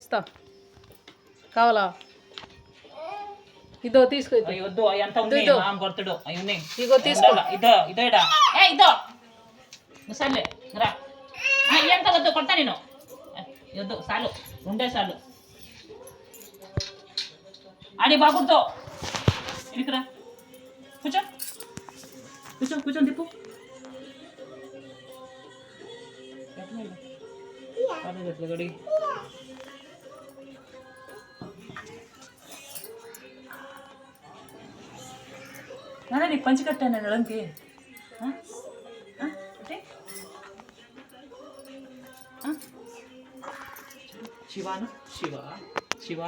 ఇస్తా కావాలా ఇదో తీసుకో వద్దు ఎంత ఉంది కొడుతుడు అవి ఉన్నాయి ఇగో తీసుకో ఇదో ఇదో ఇడా ఇదో సర్లే రా ఎంత వద్దు కొడతా నేను వద్దు చాలు ఉండే చాలు ఆడి బాగుంటో ఇక్కరా కూర్చో కూర్చో కూర్చొని తిప్పు ఎట్లా గడి నాన్న నీకు పంచి కట్టాను నడంకి శివాను శివ శివ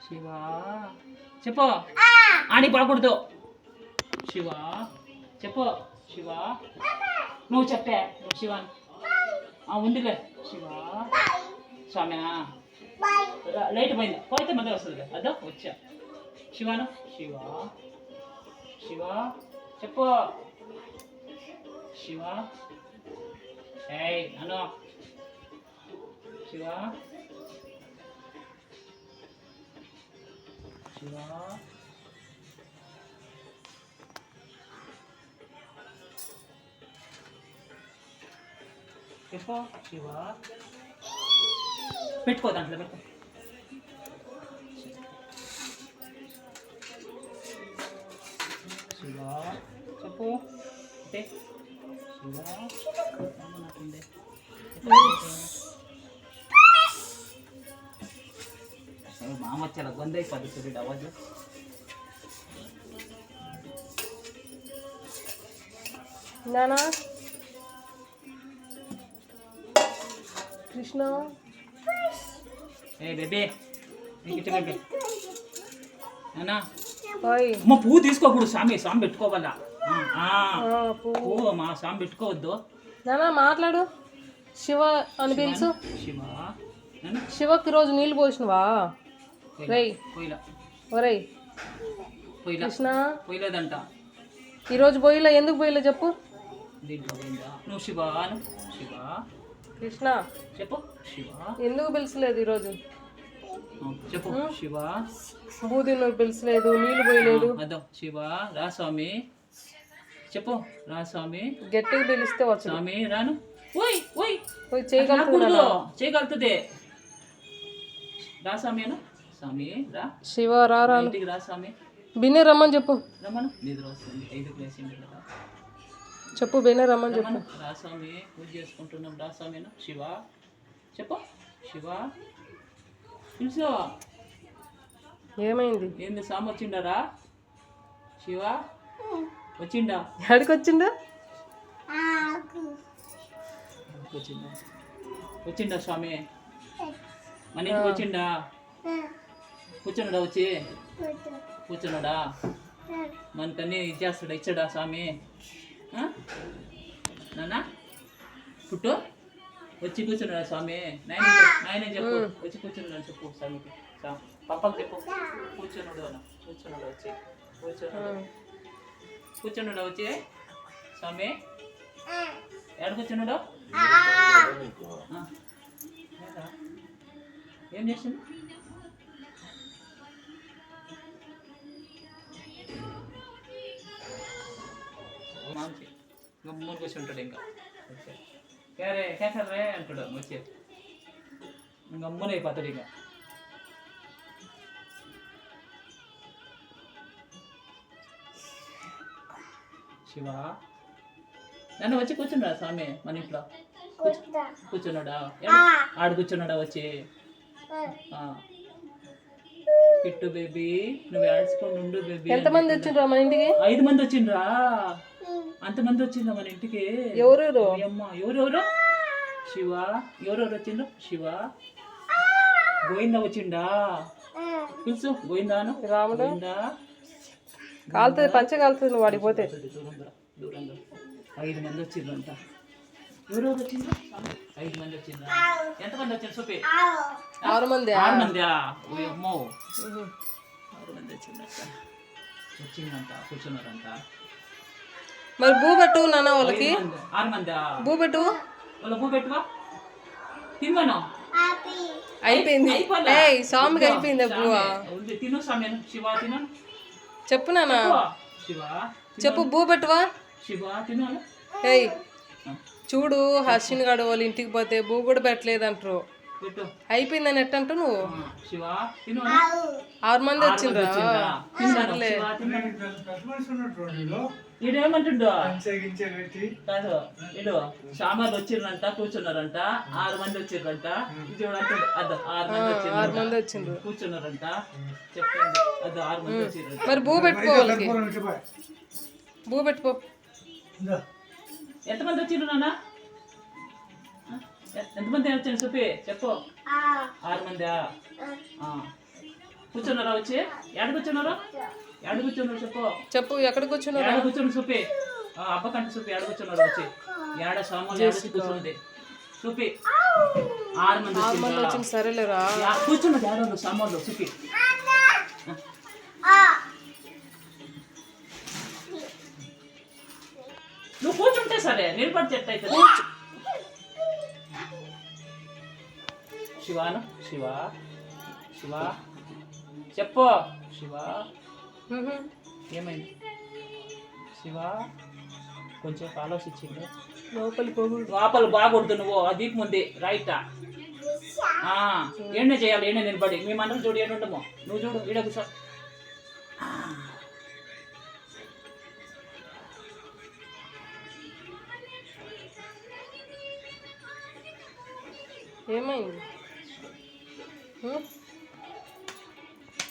శివ చెప్పు ఆడి పడకూడదు శివ చెప్పు శివ నువ్వు చెప్పే శివాన్ ఉందిలే శివ స్వామి లైట్ పోయింది పోతే మళ్ళీ వస్తుంది అదో వచ్చా శివాను శివ శివ చెప్పు శివ ఏయ్ అను శివ శివ చెప్పు శివ పెట్టుకో దాంట్లో పెట్టుకో శివ చెప్పు అంటే శివ నాకుండే మామ వచ్చేలా గొందై పద్ధతి అవ్వదు నానా కృష్ణ ఏ బేబీ నీకు బేబీ నానా హాయ్ అమ్మ పువ్వు తీసుకోకూడదు స్వామి స్వామి పెట్టుకోవాలా పువ్వు మా స్వామి పెట్టుకోవద్దు నానా మాట్లాడు శివ అని పిలుచు శివ శివకి ఈరోజు నీళ్ళు పోసినవా రేయ్ పోయిలా ఒరేయ్ పోయిలా కృష్ణ పోయలేదంట ఈరోజు పోయిలా ఎందుకు పోయిలా చెప్పు దీంట్లో పోయిందా నువ్వు శివ శివ కృష్ణ చెప్పు శివ ఎందుకు పిలిచలేదు ఈరోజు చెప్పు శివ బూది నువ్వు పిలిచలేదు నీళ్ళు పోయలేదు అదో శివ రా స్వామి చెప్పు రా స్వామి గట్టిగా పిలిస్తే వచ్చు స్వామి రాను ఓయ్ ఓయ్ పోయి చేయగలుగుతుంది చేయగలుగుతుంది రా స్వామి అను స్వామి రా శివ రా ఇంటికి రా స్వామి బిన్నే రమ్మని చెప్పు రమ్మను నిద్ర వస్తుంది 5 లేచింది కదా చెప్పు బిన్నే రమ్మని చెప్పు రా స్వామి పూజ చేసుకుంటున్నాం రా స్వామి అను శివ చెప్పు శివ పిలుచో ఏమైంది ఏంది స్వామి వచ్చిండారా శివ వచ్చిండా ఎక్కడికి వచ్చిందా వచ్చిండా వచ్చిండా స్వామి మన ఇంటికి వచ్చిండా కూర్చున్నాడా వచ్చి కూర్చున్నాడా మనకన్నీ ఇచ్చేస్తాడా ఇచ్చాడా స్వామి నాన్న పుట్టు వచ్చి కూర్చున్నాడా స్వామి నాయనే చెప్పు వచ్చి కూర్చున్నాడు చెప్పు స్వామికి పప్పకి చెప్పు కూర్చున్నాడు కూర్చున్నాడు వచ్చి కూర్చున్నాడా వచ్చి స్వామి ఎక్కడ కూర్చున్నాడు ఏం చేసింది మాంచి గమ్మున కూర్చుంటాడు ఇంకా రే కేసర్ రే అంటాడు వచ్చి గమ్మున అయిపోతాడు ఇంకా శివ నన్ను వచ్చి కూర్చున్నాడా స్వామి మన ఇంట్లో కూర్చున్నాడా ఆడు కూర్చున్నాడా వచ్చి కిట్టు బేబీ నువ్వు ఏడ్చుకొని ఉండు బేబీ ఎంతమంది వచ్చిండ్రా మన ఇంటికి 5 మంది వచ్చిండ్రా అంతమంది వచ్చిండ్రా మన ఇంటికి ఎవరెవరు అమ్మ ఎవరెవరు శివ ఎవరెవరు వచ్చిండ్రు శివ గోవిందా వచ్చిండా పిలుసు గోవిందాను రాముడు గోవిందా కాలుతుంది పంచ కాలుతుంది నువ్వు వాడికి పోతే దూరంగా 5 మంది వచ్చిండ్రంట ఎవరెవరు వచ్చిండ్రు 5 మంది వచ్చిండ్రా ఎంతమంది వచ్చిండ్రు చూపి 6 మంది 6 మందా ఓ అమ్మో 6 మంది వచ్చిందంట కూర్చున్నారంట మరి భూ పెట్టు నాన్న వాళ్ళకి 6 మందా భూ పెట్టు వాళ్ళ భూ పెట్టువా తిమ్మను అయిపోయింది అయిపోలే. ఏయ్ స్వామికి అయిపోయింది అబ్బు స్వామి, ఉంది. తిను స్వామి శివ తిను చెప్పు నాన్న శివ చెప్పు బూ పెట్టువా శివ తిను ఏయ్ చూడు హర్షిన్ గాడు వాళ్ళ ఇంటికి పోతే బూ కూడా పెట్టలేదంటారు పెట్టు అయిపోయిందని ఎట్టంటూ నువ్వు శివ తిను 6 మంది వచ్చిండ్రా సర్లే ఈడేమంటుండో కాదు ఇడు సామాన్లు వచ్చిర్రంట కూర్చున్నారంట 6 మంది వచ్చిర్రంట ఇది అంటాడు అదో 6 మంది 6 మంది వచ్చిండ్రు కూర్చున్నారంట చెప్పండి అదో 6 మంది వచ్చిర్రంట మరి బూ పెట్టుకో వాళ్ళకి బూ పెట్టుకో ఎంతమంది వచ్చిర్రు నాన్న ఎంతమంది వచ్చారు చూపి చెప్పు 6 మందా కూర్చున్నారా వచ్చి ఎక్కడ కూర్చున్నారు చెప్పు చెప్పు ఎక్కడ కూర్చున్నావు ఏడ కూర్చొని చూపి అబ్బకంటే చూపి ఏడ కూర్చున్నారు వచ్చి ఏడ సామాన్లు కూర్చుంది చూపి 6 మంది 6 మంది వచ్చింది సరేలేరా కూర్చున్నది ఏడో సామాన్లు చూపి నువ్వు కూర్చుంటే సరే నిలబడి చెట్టు అవుతుంది శివాను శివ శివ చెప్పు శివ ఏమైంది శివ కొంచెం ఆలోచించింది లోపల బాగొడుతు నువ్వు ఆ దీపం ఉంది రైటా ఏండే చేయాలి ఏండే నిలబడి మీ మండలం చూడు ఏండుండమో నువ్వు చూడు ఈడ కూర్చో ఏమైంది